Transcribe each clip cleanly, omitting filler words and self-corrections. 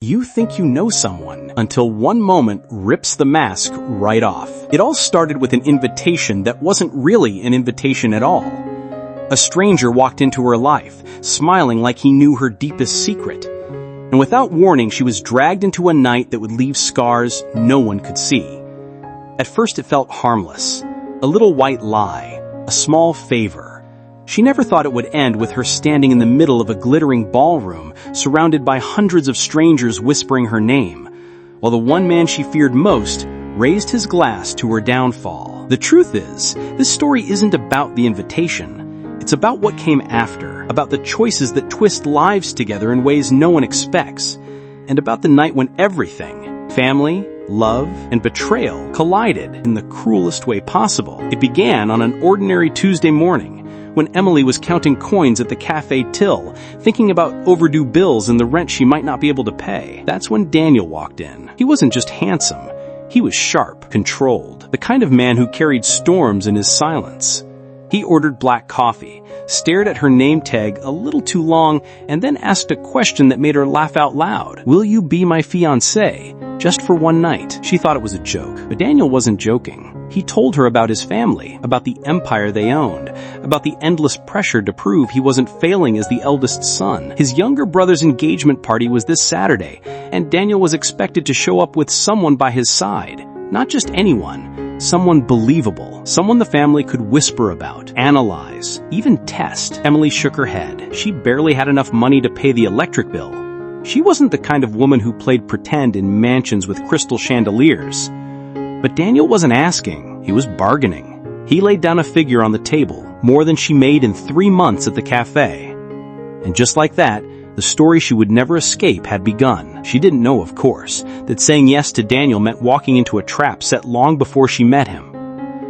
You think you know someone until one moment rips the mask right off. It all started with an invitation that wasn't really an invitation at all. A stranger walked into her life, smiling like he knew her deepest secret. And without warning, she was dragged into a night that would leave scars no one could see. At first it felt harmless. A little white lie, a small favor. She never thought it would end with her standing in the middle of a glittering ballroom, surrounded by hundreds of strangers whispering her name, while the one man she feared most raised his glass to her downfall. The truth is, this story isn't about the invitation. It's about what came after, about the choices that twist lives together in ways no one expects, and about the night when everything, family, love, and betrayal collided in the cruelest way possible. It began on an ordinary Tuesday morning, when Emily was counting coins at the cafe till, thinking about overdue bills and the rent she might not be able to pay. That's when Daniel walked in. He wasn't just handsome. He was sharp, controlled, the kind of man who carried storms in his silence. He ordered black coffee, stared at her name tag a little too long, and then asked a question that made her laugh out loud. "Will you be my fiancé? Just for one night?" She thought it was a joke, but Daniel wasn't joking. He told her about his family, about the empire they owned, about the endless pressure to prove he wasn't failing as the eldest son. His younger brother's engagement party was this Saturday, and Daniel was expected to show up with someone by his side. Not just anyone, someone believable, someone the family could whisper about, analyze, even test. Emily shook her head. She barely had enough money to pay the electric bill. She wasn't the kind of woman who played pretend in mansions with crystal chandeliers. But Daniel wasn't asking, he was bargaining. He laid down a figure on the table, more than she made in 3 months at the cafe. And just like that, the story she would never escape had begun. She didn't know, of course, that saying yes to Daniel meant walking into a trap set long before she met him.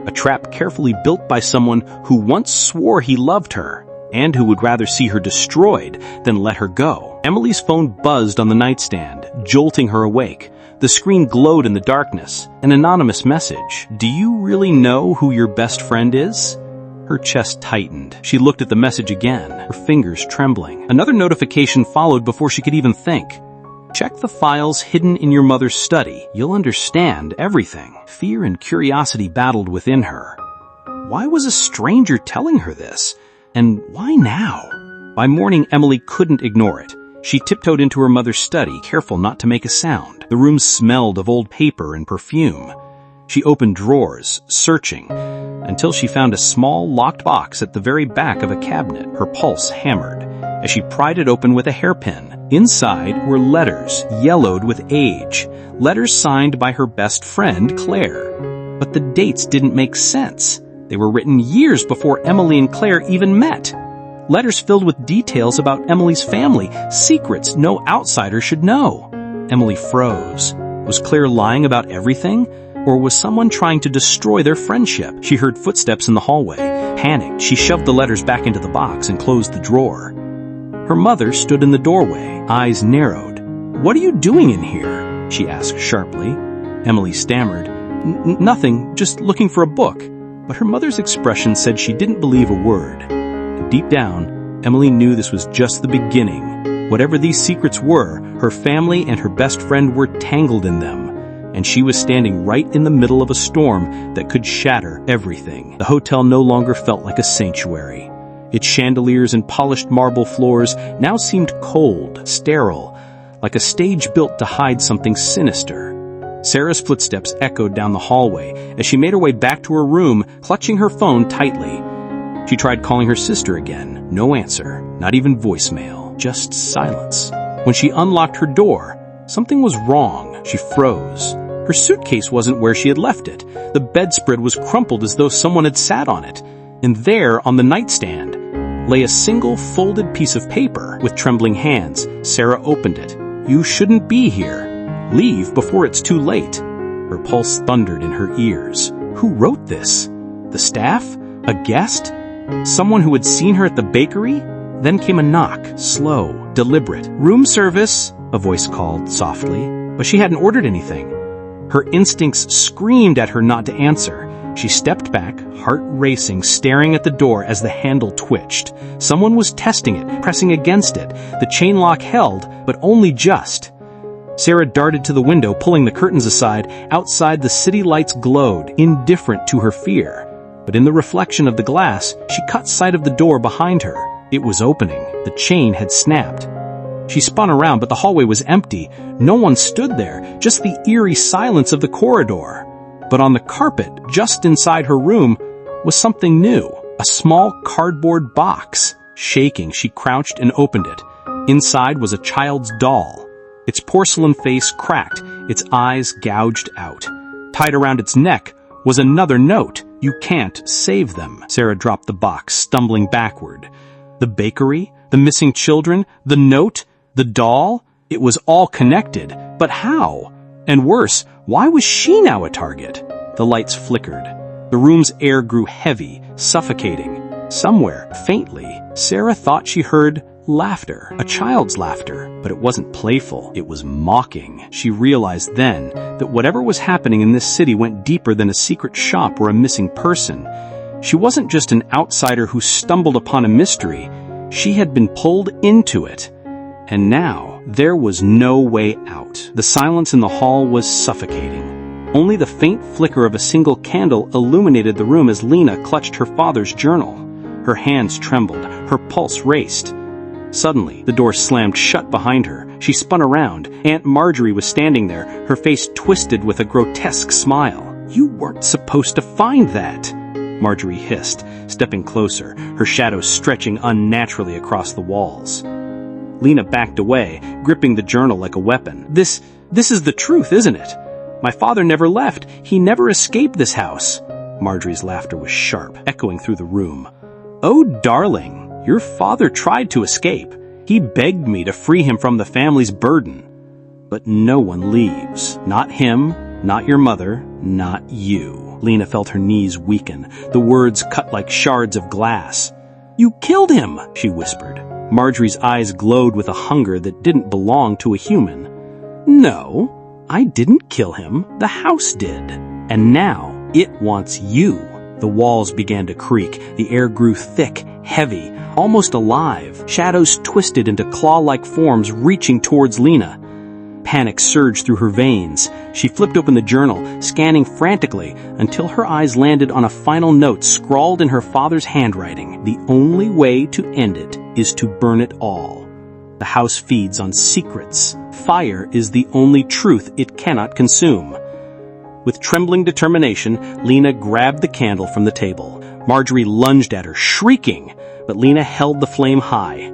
A trap carefully built by someone who once swore he loved her, and who would rather see her destroyed than let her go. Emily's phone buzzed on the nightstand, jolting her awake. The screen glowed in the darkness. An anonymous message. "Do you really know who your best friend is?" Her chest tightened. She looked at the message again, her fingers trembling. Another notification followed before she could even think. "Check the files hidden in your mother's study. You'll understand everything." Fear and curiosity battled within her. Why was a stranger telling her this? And why now? By morning, Emily couldn't ignore it. She tiptoed into her mother's study, careful not to make a sound. The room smelled of old paper and perfume. She opened drawers, searching, until she found a small, locked box at the very back of a cabinet. Her pulse hammered as she pried it open with a hairpin. Inside were letters, yellowed with age, letters signed by her best friend, Claire. But the dates didn't make sense. They were written years before Emily and Claire even met. Letters filled with details about Emily's family, secrets no outsider should know. Emily froze. Was Claire lying about everything? Or was someone trying to destroy their friendship? She heard footsteps in the hallway. Panicked, she shoved the letters back into the box and closed the drawer. Her mother stood in the doorway, eyes narrowed. "What are you doing in here?" she asked sharply. Emily stammered. Nothing, just looking for a book." But her mother's expression said she didn't believe a word. Deep down, Emily knew this was just the beginning. Whatever these secrets were, her family and her best friend were tangled in them, and she was standing right in the middle of a storm that could shatter everything. The hotel no longer felt like a sanctuary. Its chandeliers and polished marble floors now seemed cold, sterile, like a stage built to hide something sinister. Sarah's footsteps echoed down the hallway as she made her way back to her room, clutching her phone tightly. She tried calling her sister again. No answer, not even voicemail, just silence. When she unlocked her door, something was wrong. She froze. Her suitcase wasn't where she had left it. The bedspread was crumpled as though someone had sat on it. And there, on the nightstand, lay a single folded piece of paper. With trembling hands, Sarah opened it. "You shouldn't be here. Leave before it's too late." Her pulse thundered in her ears. Who wrote this? The staff? A guest? Someone who had seen her at the bakery? Then came a knock, slow, deliberate. "Room service," a voice called softly, but she hadn't ordered anything. Her instincts screamed at her not to answer. She stepped back, heart racing, staring at the door as the handle twitched. Someone was testing it, pressing against it. The chain lock held, but only just. Sarah darted to the window, pulling the curtains aside. Outside, the city lights glowed, indifferent to her fear. But in the reflection of the glass, she caught sight of the door behind her. It was opening. The chain had snapped. She spun around, but the hallway was empty. No one stood there, just the eerie silence of the corridor. But on the carpet, just inside her room, was something new. A small cardboard box. Shaking, she crouched and opened it. Inside was a child's doll. Its porcelain face cracked, its eyes gouged out. Tied around its neck was another note. "You can't save them." Sarah dropped the box, stumbling backward. The bakery, the missing children, the note, the doll, it was all connected. But how? And worse, why was she now a target? The lights flickered. The room's air grew heavy, suffocating. Somewhere, faintly, Sarah thought she heard laughter, a child's laughter, but it wasn't playful, it was mocking. She realized then that whatever was happening in this city went deeper than a secret shop or a missing person. She wasn't just an outsider who stumbled upon a mystery, she had been pulled into it. And now, there was no way out. The silence in the hall was suffocating. Only the faint flicker of a single candle illuminated the room as Lena clutched her father's journal. Her hands trembled, her pulse raced. Suddenly, the door slammed shut behind her. She spun around. Aunt Marjorie was standing there, her face twisted with a grotesque smile. "You weren't supposed to find that," Marjorie hissed, stepping closer, her shadow stretching unnaturally across the walls. Lena backed away, gripping the journal like a weapon. This is the truth, isn't it? My father never left. He never escaped this house." Marjorie's laughter was sharp, echoing through the room. "Oh, darling, your father tried to escape. He begged me to free him from the family's burden. But no one leaves. Not him, not your mother, not you." Lena felt her knees weaken, the words cut like shards of glass. "You killed him," she whispered. Marjorie's eyes glowed with a hunger that didn't belong to a human. "No, I didn't kill him. The house did. And now it wants you." The walls began to creak. The air grew thick, heavy, almost alive. Shadows twisted into claw-like forms reaching towards Lena. Panic surged through her veins. She flipped open the journal, scanning frantically until her eyes landed on a final note scrawled in her father's handwriting. "The only way to end it is to burn it all. The house feeds on secrets. Fire is the only truth it cannot consume." With trembling determination, Lena grabbed the candle from the table. Marjorie lunged at her, shrieking, but Lena held the flame high.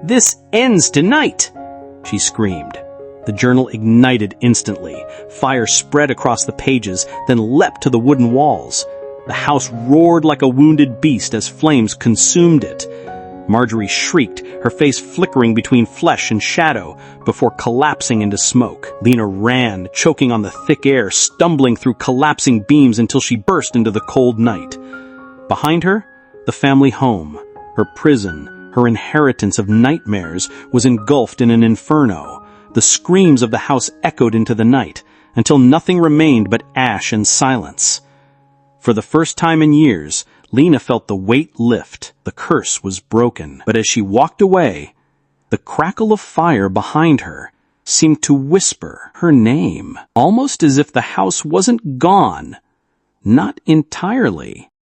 "This ends tonight!" she screamed. The journal ignited instantly. Fire spread across the pages, then leapt to the wooden walls. The house roared like a wounded beast as flames consumed it. Marjorie shrieked, her face flickering between flesh and shadow, before collapsing into smoke. Lena ran, choking on the thick air, stumbling through collapsing beams until she burst into the cold night. Behind her, the family home, her prison, her inheritance of nightmares, was engulfed in an inferno. The screams of the house echoed into the night, until nothing remained but ash and silence. For the first time in years, Lena felt the weight lift. The curse was broken. But as she walked away, the crackle of fire behind her seemed to whisper her name, almost as if the house wasn't gone. Not entirely.